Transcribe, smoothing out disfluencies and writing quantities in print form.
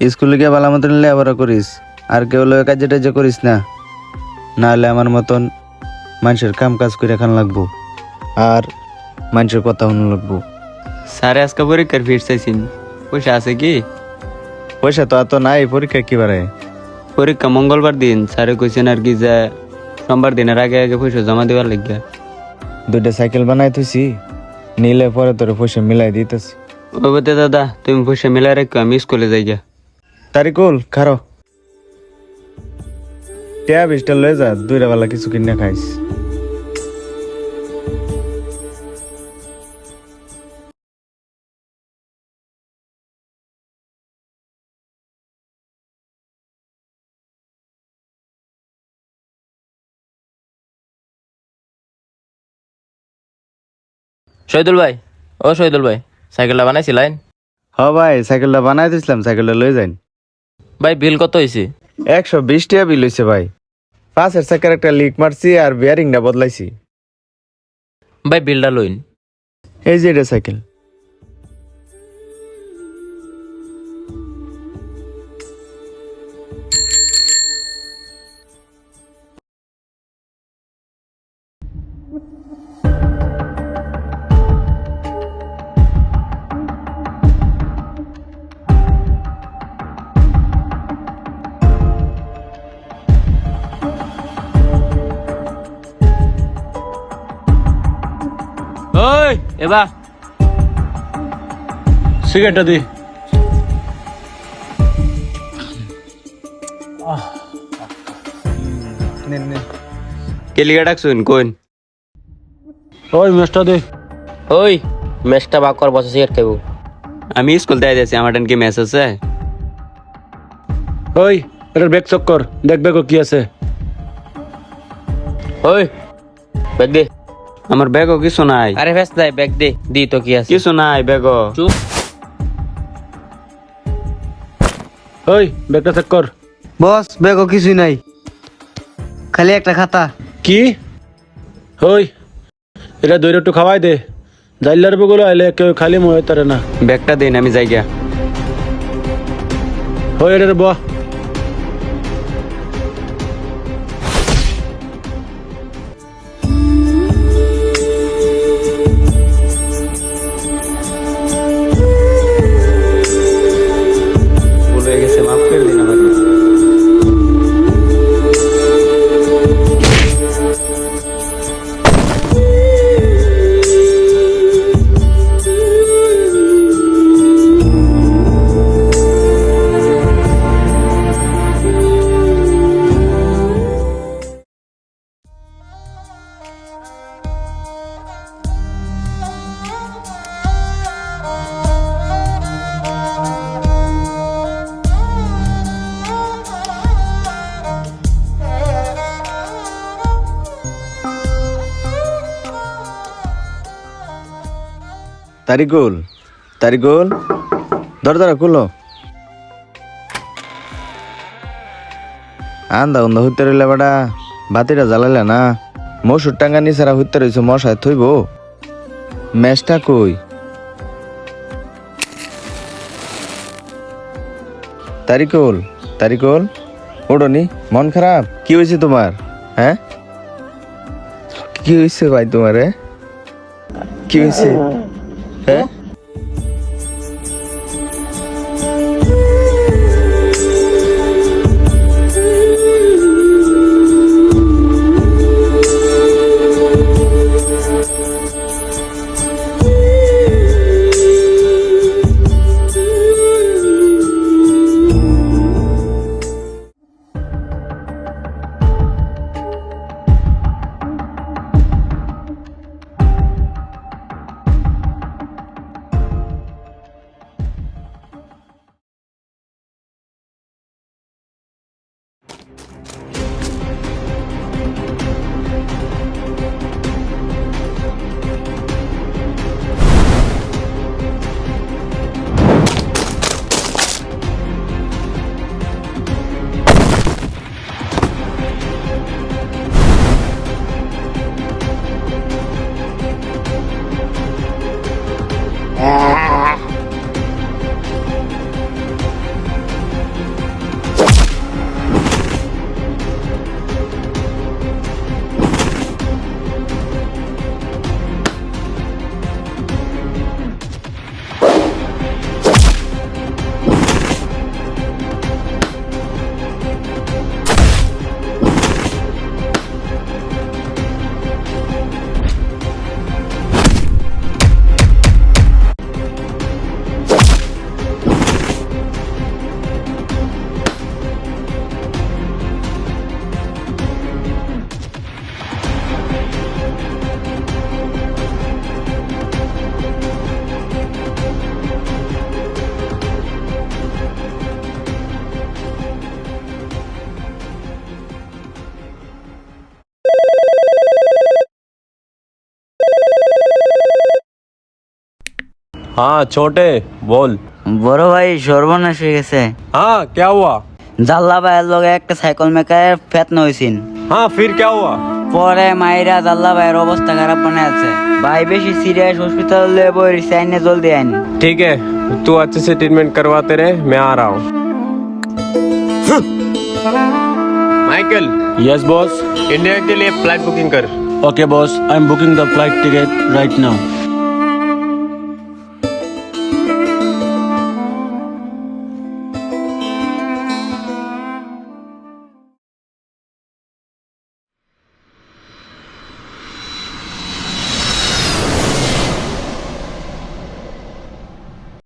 স্কুলে গিয়ে ভালো মতন লেখাপড়া করিস, আর কেউ লোক কাজে টাজে করিস না, নাহলে আমার মতন মানুষের কাম কাজ করে খান লাগবো আর মানুষের কথা শুনে লাগবো। স্যারে আজকে পরীক্ষার ফিস চাইছেন, পয়সা আছে কি? পয়সা তো এত নাই, পরীক্ষা কি বারে? পরীক্ষা মঙ্গলবার দিন, স্যারে কইছেন আর কি যে সোমবার দিনের আগে আগে পয়সা জমা দেওয়ার লাগিয়া। 2টা সাইকেল বানাই থুছি, নিলে পরে তোর পয়সা মিলাই দিতেছি। ওই বলতে দাদা তুমি পয়সা মিলাই রাখো, আমি স্কুলে যাই গা। তারিকুল খারো, টিয়া 20টা লয়ে যা, 2টা বেলা কিছু কিনে খাইস। শহীদুল ভাই, ও শহীদুল ভাই, সাইকেলটা বানাইছিলেন? হ ভাই, সাইকেলটা বানাই দিছিলাম, সাইকেলটা লয়ে যাইন। ভাই বিল কত হয়েছে? 120 টাকা বিল হয়েছে ভাই। পাশের চাকার একটা লিক মারছি আর বিয়ারিংটা বদলাইছি। ভাই বিলটা লইন। এই যে এটা সাইকেল। ওই এবার সিগারেটটা দি। কেলিগা ডাকছুন কোন? ওই মেসটা দে। ওই মেসটা বাক কর, বসে সিগারেট খাইব। আমি স্কুল থেকে যাচ্ছি, আমার কি ম্যাচ আছে? ওই এটার ব্যাগ চেক কর, দেখ ব্যাগও কি আছে। ওই ব্যাগ দে। আমার ব্যাগও কিছু নাই। আরে ফেস নাই, ব্যাগ দে, দি তো কি আছে। কিছু নাই ব্যাগও। চুপ। ওই ব্যাগটা চেক কর। বস ব্যাগও কিছুই নাই, খালি একটা খাতা। কি? ওই এটা দইটা একটু খাওয়াই দে, জাইলার বগুলো আইলে কেউ খালি মনে তারে না। ব্যাগটা দিন, আমি যাই গা। ওই এটা ব। ভুল হয়ে গেছে, মাফ করে দিন আমাকে। তারিকুল, তারিকুল, দরজাটা খুলো। আন্দা উন্দা হইতে রইলে বেটা, বাতিটা জ্বালাইলে না। মসুর টাঙ্গা নিচারা হইতে রইছে, মশায় থইব। ম্যাচটা কই? তারিকুল, তারিকুল, ওড়নি, মন খারাপ? কি হয়েছে তোমার? হ্যাঁ, কি হয়েছে ভাই তোমার? কি হয়েছে? হ্যাঁ, हाँ छोटे बोल। বড় ভাই সর্বনাশ হয়ে গেছে। हाँ क्या हुआ? জাল্লা ভাইয়ের লগে একটা সাইকেল মেকারের ফেতনা হইছিন। हाँ फिर क्या हुआ? পরে মাইরা জাল্লা ভাইয়ের অবস্থা খারাপ বানায় আছে। ভাই বেশি সিরিয়াস হসপিটালে বইরিছে, আইনে জলদি আইন। ठीक है तू अच्छे से ट्रीटमेंट करवाते रहे, मैं आ रहा हूँ। Michael yes boss. इंडिया के लिए फ्लाइट बुकिंग कर। Okay boss, I am booking the flight ticket right now.